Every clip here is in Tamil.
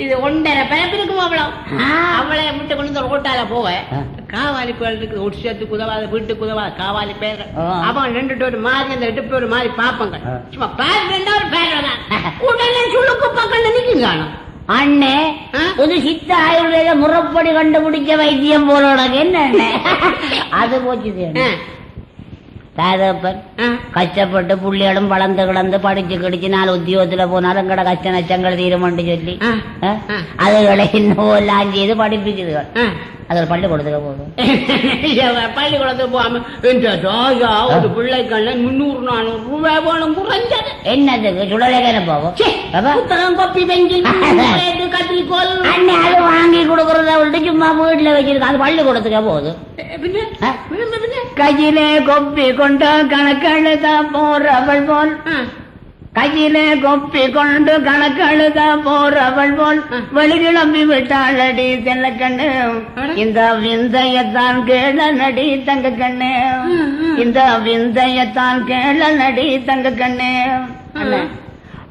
இது 1.5 பரப்பிருக்கும் அவ்வளவு. அவளை விட்டு கொண்டு ரோட்டால போக காவாலி பேர் இருக்குது. ஒட்சியத்துக்கு உதவாத வீட்டுக்கு உதவாத காவாலி பேர். அவன் 2 ஒரு மாதிரி அந்த 8 ஒரு மாதிரி பாப்பங்க. சும்மா பேர் 2 ஒரு பேர் உடனே சுழுக்கு பக்கம் நிற்கும் காணும். அண்ணே ஒரு சித்த ஆயுர்வேத முறைப்படி கண்டுபிடிச்ச வைத்தியம் போல உனக்கு என்ன அது போச்சு. தாதப்பன் கஷ்டப்பட்டு புள்ளிகளும் வளர்ந்து கிடந்து படிச்சு கிடிச்சு 4 உத்தியோகத்துல போனாலும் கடை கஷ்ட நச்சங்கள் தீரமண்டு சொல்லி அதுகளை இன்னும் எல்லாம் செய்து படிப்பிக்குதுகள். அதில் பள்ளிக்கூடத்துக்கு போதும். பள்ளிக்கூடத்துக்கு போகாம ஒரு பிள்ளைகள் 300-400 ரூபாய் வேணும் குறைஞ்சது. என்னதுக்கு சுடலைக்கான போகும் புத்தகம் கொப்பி பெஞ்சில் கத்திரிக்கோள் அண்ணே அது வாங்கி கொடுக்கறத விட்டு சும்மா வீட்டுல வச்சிருக்க அது பள்ளிக்கூடத்துக்கு போகுது. கையிலே கொப்பி கொண்டு கணக்கெழுதா போறவள் போல் கையிலே கொப்பி கொண்டு கணக்கெழுதா போறவள் போல் வெளிக்கிளம்பி விட்டாளடி தெல்ல கண்ணு இந்த விந்தையத்தான் கேள நடி தங்க கண்ணு இந்த விந்தையத்தான் கேள நடி தங்க கண்ணு.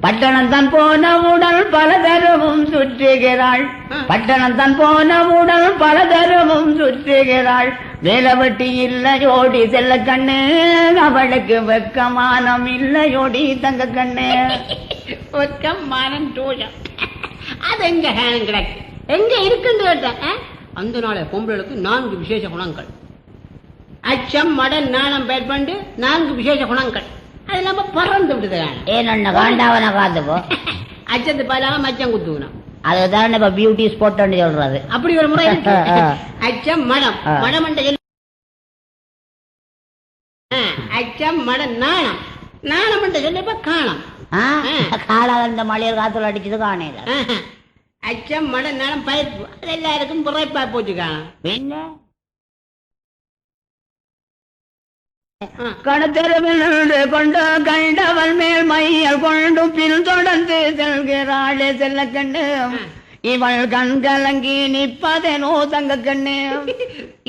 பட்டணம் தான் போன உடல் பல தரவும் சுற்றுகிறாள் பட்டணம் தான் போன உடல் பல தரவும் சுற்றுகிறாள் வேலவட்டி இல்லையோடி செல்ல கண்ணு அவளுக்கு வெக்கமானம் இல்லையோடி தங்க கண்ணு. வெக்கமானம் தூயம் அது எங்க ஹேனம் கிடக்கு எங்க இருக்குன்னு கேட்ட அந்த நாளை பொம்பளுக்கு 4 விசேஷ குணங்கள். அச்சம் மடன் நாணம் பேட்பண்டு 4 விசேஷ குணங்கள். அது நம்ம பறந்து விடுதல் ஏன் காண்டாவன காத்துப்போ அச்சத்து பாலாம மச்சம் குத்துக்கணும். அதுதான் இப்ப பியூட்டி ஸ்பாட் சொல்றது. அப்படி ஒரு முறை அச்சம் மடம் மடம் அச்சம் மடம் நாணம் நாணம் சொல்லிப்ப காணம் காலாத மலையர் காத்துல அடிச்சது காணல. அச்சம் மடம் நாணம் பயிர்ப்பு அது எல்லாருக்கும் புறைப்பா போச்சு காணும். என்ன கணத்தெருவில் கொண்டு கண்டவள் மேல் மையல் கொண்டு பின் தொடர்ந்து செல்கிறாளே செல்ல கண்ணு இவள் கண் கலங்கி நிற்பதேனோ தங்க கண்ணு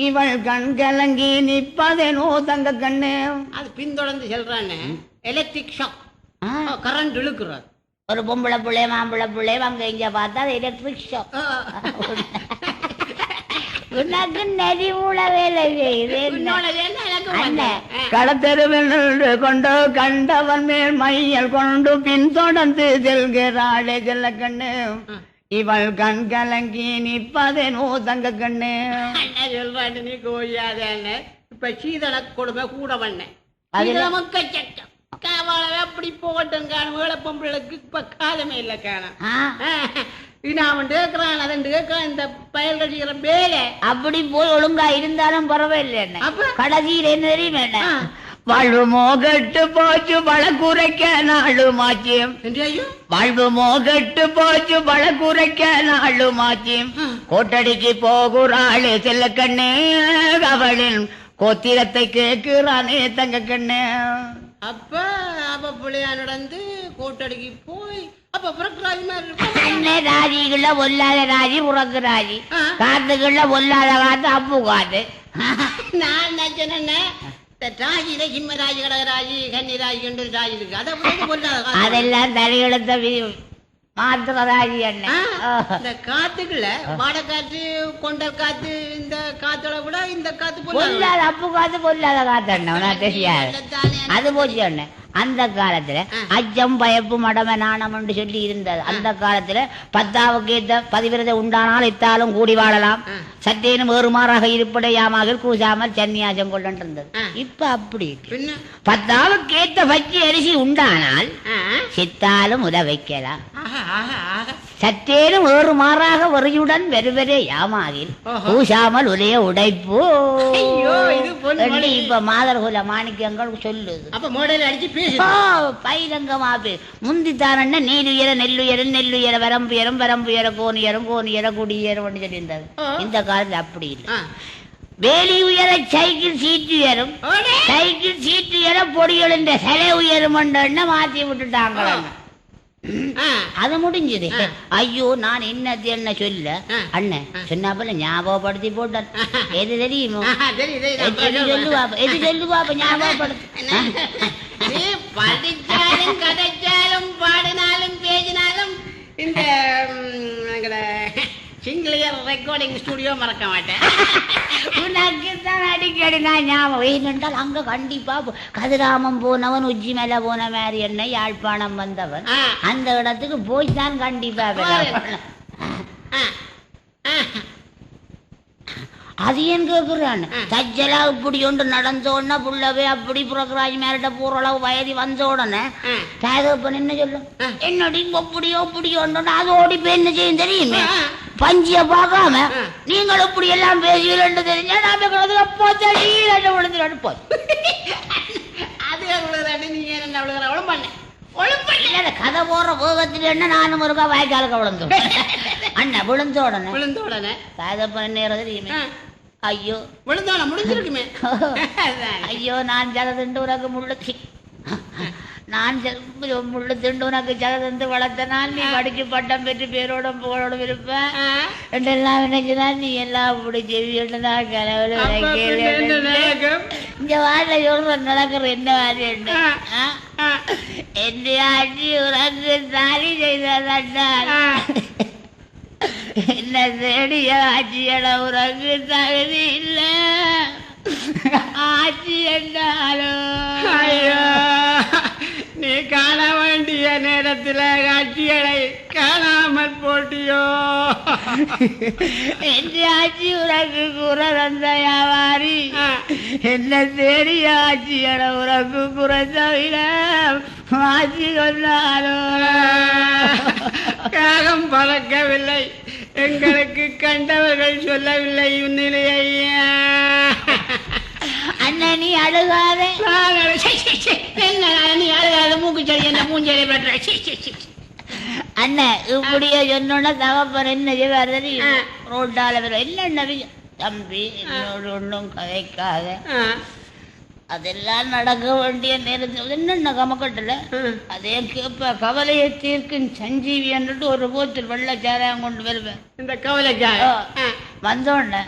இவள் கண் கலங்கி நிற்பதேனோ தங்க கண்ணு. அது பின்தொடர்ந்து செல்றான்னு எலக்ட்ரிக் ஷாக் கரண்ட் இழுக்குறாரு. ஒரு பொம்பளை பிள்ளை மாம்பிள்ளை பிள்ளை அங்க இங்க பார்த்தா அது எலக்ட்ரிக் ஷாக். உனக்கு நெறிவுள வேலை கடத்தெருவில் கொண்டு கண்டவன் மேல் மையல் கொண்டு பின் தொடர்ந்து செல்கிறாளே செல்ல கண்ணு இவள் கண் கலங்கி நிற்பதேனோ தங்க கண்ணு. சொல்றாண்டு நீ கோயாத இப்ப சீதள கொடுமை கூட பண்ண மக்க சட்டம் காவாள அப்படி போகட்டும் காணும் வேலை பொம்பளுக்கு இப்ப காலமே இல்லை காணும். நான் கேட்கிறான் அதன் கேட்கிறான் இந்த பயல்கள் செய்யற வேலை அப்படி போய் ஒழுங்கா இருந்தாலும் பரவாயில்லை. கடைசியில் என்ன தெரியுமே வாழ்வு மோகட்டு போச்சு பல குறைக்க நாளுமாச்சியம் வாழ்வு மோகட்டு போச்சு பல குறைக்க நாளுமாச்சியம் கோட்டடிக்கு போகிறாளே செல்ல கண்ணே அவளின் கோத்திரத்தை கேட்கிறானே தங்க கண்ணே. அப்ப அப்ப பிள்ளையா நடந்து கோட்டடிக்கு போய் அப்ப ராஜிக்குள்ள ஒல்லாத ராஜி உறக்கு ராஜி காத்துக்குள்ள ஒல்லாத காத்து அப்பு காத்து. நான் நினைச்சேன் ராஜில சிம்ம ராஜி கடகராஜி கன்னி ராஜி கண்டு ராஜி இருக்கு அதெல்லாம் தலையெழுத்த மாத்திர ராஜி என்ன இந்த காத்துக்குள்ள வாடக்காற்று கொண்டல் காத்து இந்த காத்தோட விட இந்த காத்து பொல்லாத அப்பு காத்து பொல்லாத காத்து அண்ணா தெரியாது அது போச்சு அண்ணன். அந்த காலத்துல அச்சம் பயப்பு மடம நாணம் என்று சொல்லி இருந்தது. அந்த காலத்துல 10வது ஏத்த பதிவிரதை உண்டானால் இத்தாலும் கூடி வாழலாம் சற்றேனும் வேறுமாறாக இருப்படையாமல் கூசாமல் சன்னியாசம் கொண்டு இருந்தது. இப்ப அப்படி 10வது ஏத்த பச்சை அரிசி உண்டானால் சித்தாலும் உத வைக்கலாம் சற்றேனும் வேறு மாறாக வரியுடன் வெறுவரே யாமாகில் பூசாமல் உடைய உடைப்பு. இப்ப மாதர்குல மாணிக்கங்கள் சொல்லுது பைரங்கமா முந்தித்தான நீருயர நெல்லுயர நெல்லுயர வரம்புயரம் வரம்புயர கோனுயரம் கோனுயர குடியேறம் சொல்லியிருந்தது. இந்த காலத்துல அப்படி இல்லை. வேலி உயர சைக்கிள் சீட்டு உயரும் சைக்கிள் சீட்டு உயர பொடிகள் இந்த சிலை உயரும் மாத்தி விட்டுட்டாங்க. அது முடிஞ்சது. ஐயோ நான் என்ன சொல்ல அண்ணன் சொன்னாப்பல ஞாபகப்படுத்தி போட்டான். எது தெரியுமோ எது சொல்லுவாப்ப ஞாபகப்படுத்து. படிச்சாலும் கதைச்சாலும் பாடினாலும் பேசினாலும் இந்த சிங்கிளியர் ரெக்கார்டிங் ஸ்டுடியோ மறக்க மாட்டேன். உனக்கு தான் அடிக்கடி நான் ஞாபகம் ஏனென்றால் அங்க கண்டிப்பா கதிராமம் போனவன் உச்சி மேல போன மாதிரி என்ன யாழ்ப்பாணம் வந்தவன் அந்த இடத்துக்கு போய் தான் கண்டிப்பா அது ஏன் கேக்குறான் சஜ்ஜலா இப்படி ஒன்று நடந்த உடனே புள்ளவே அப்படி புறக்கராஜ் மேலிட்ட போற அளவு வயதி வந்த உடனே தாயகப்பன் என்ன சொல்லும் என்னடி அப்படியோ அப்படியோன்னு அது ஓடி போய் என்ன செய்யும் தெரியுமே பஞ்சிய பார்க்காம நீங்கள் இப்படி எல்லாம் பேசுவீங்க தெரிஞ்சா நாம விழுந்துட்டு போய் அது நீங்க என்ன அவ்வளவு பண்ண கதை போற வேகத்துல என்ன நானும் ஒருக்கா வாய்க்காலுக்கு விழுந்தோம் அண்ணன் விழுந்த உடனே தாயகப்பன் என்ன தெரியுமே ஐயோ விழுந்தோட முடிஞ்சிருக்குமே ஐயோ நான் ஜலதுண்டு உனக்கு நான் முள்ளு திண்டு உனக்கு ஜலதந்து வளர்த்தனால் நீ படிச்சு பட்டம் பெற்று பேரோட புகழோட இருப்பேன் எல்லாம் நினைச்சுதான் நீ எல்லாம் அப்படி செவிதான் கனவுல இந்த வாழ்ல சொல்ற நடக்கிற என்ன மாதிரி என்ன ஆட்சி உனக்கு தாலி செய்தா என்ன தேடிய ஆட்சியட உனக்கு தகுதி இல்ல ஆட்சி என்றாலும் ஐயோ நீ காண வேண்டிய நேரத்தில் காட்சிகளை காணாமல் போட்டியோ எந்த ஆட்சி உனக்கு குறை தந்த வியாபாரி என்ன தேடிய ஆட்சியட உனக்கு குறை தவிர ஆட்சி சொன்னாலும் காகம் பறக்கவில்லை எங்களுக்கு கண்டவர்கள் சொல்லவில்லை இந்நிலையை அண்ணன் நீ அழுகாதே நீ அழுகாத மூக்கு செடி என்ன மூஞ்சலை பெற்ற அண்ணன் இப்படியே சொன்னோன்னா தகப்பன் என்ன செய்வார் ரோட்டால என்ன தம்பி என்னோட ஒன்றும் கதைக்காத அதெல்லாம் நடக்க வேண்டிய நேரத்தில் என்னென்ன கமக்கட்டல அதே கேப்ப கவலையை தீர்க்கும் சஞ்சீவி என்றுட்டு ஒரு போத்தில் வெள்ளச்சாராயம் கொண்டு வருவேன் இந்த கவலைக்காக வந்தோடனே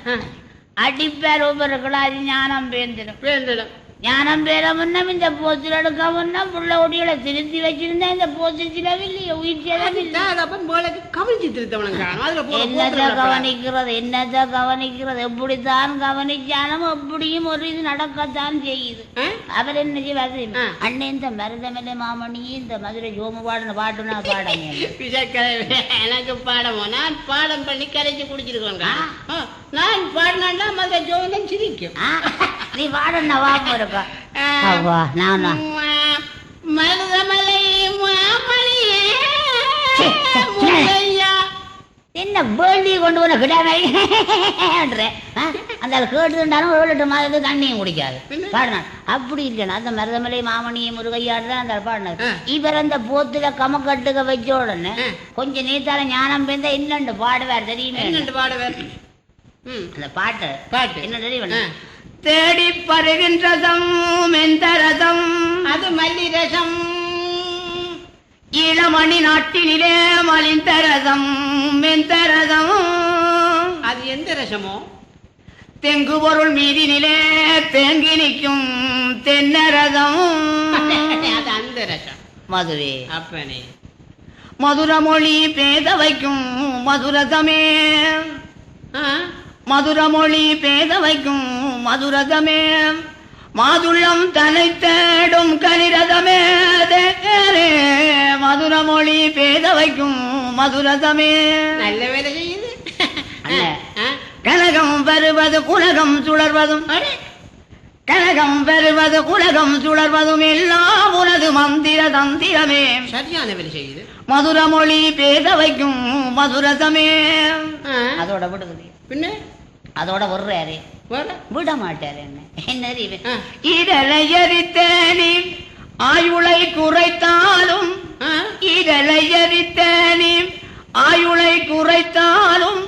அடிப்பேர் ஒவ்வொரு கிளாரி ஞானம் பேர்ந்துடும் ஞானம் பேர முன்னம் இந்த போத்தில் எடுக்க முன்னா புள்ள ஒடிகளை திருத்தி வச்சிருந்தா இந்த போத்தில் சிலவில்லையே உயிர் சிலவில்லை என்னத்தை கவனிக்கிறது எப்படித்தான் கவனிச்சாலும் அப்படியும் ஒரு இது நடக்கத்தான் செய்யுது அவர் என்ன செய்வாரு அண்ணன் இந்த மருதமலை மாமணியே இந்த மதுரை ஜோமு பாட்டுனா பாடங்க எனக்கு பாடமோ நான் பாடம் பண்ணி கரைச்சி குடிச்சிருக்கோங்க நான் பாடினா மதுரை ஜோகம் சிரிக்கும் நீ பாடண்ணா வாப்ப இருக்கா நானா மருதமலை மாமணியே என்ன வேண்டி கொண்டு போன கிடாம அந்த கேட்டுட்டாலும் ஒரு லிட்டர் மாதிரி தண்ணியும் குடிக்காது பாடினான் அப்படி இல்லைன்னா அந்த மருதமலை மாமணியை முருகையாடு தான் அந்த பாடினார் இவர் அந்த போத்துல கமக்கட்டுக்க வச்ச உடனே கொஞ்சம் நீத்தால ஞானம் பேர்ந்தா என்னண்டு பாடுவார் தெரியுமே பாடுவார் அந்த பாட்டு என்ன தெரியும் தேடி பருகின்றதும் மெந்தரதம் அது மல்லி ரசம் இளமணி நாட்டினிலே மலிந்தரதம் மெந்தரதம் அது எந்த ரசமோ தெங்கு பொருள் மீதினிலே தேங்கி நிற்கும் தென்னரதம் அது அந்த ரசம் மதுவே அப்பனே மதுரமொழி பேத வைக்கும் மதுரதமே மதுரமொழி பேத வைக்கும் மதுரதமே மாதுளம் தனை தேடும் கனிரதமே மதுரமொழி பேத வைக்கும் மதுரதமே நல்ல வேலை செய்யுது கனகம் வருவது உலகம் சுழர்வதும் கனகம் வருவது உலகம் சுழர்வதும் எல்லாம் உனது மந்திர தந்திரமே சரியான வேலை செய்யுது மதுரமொழி பேத வைக்கும் மதுரதமே அதோட விடுவது பின்ன அதோட வர்றாரு விட மாட்டாரு என்ன இதழை எரித்தேனி ஆயுளை குறைத்தாலும் இதழை எரித்தேனி ஆயுளை குறைத்தாலும்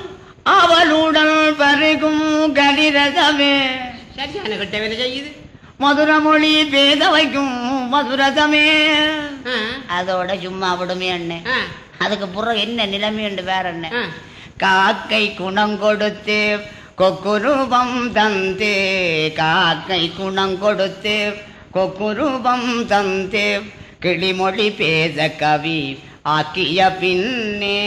அவளுடன் பருகும் கடிரதமே சரியான கிட்ட வேலை செய்யுது மதுரமொழி பேத வைக்கும் மதுரதமே அதோட சும்மா விடுமே அண்ணே அதுக்கு பிறகு என்ன நிலைமை உண்டு வேற என்ன காக்கை குணம் கொடுத்து கொக்குரூபம் தந்தே காக்கை குணம் கொடுத்து கொக்குரூபம் தந்தே கிளிமொழி பேத கவி ஆக்கிய பின்னே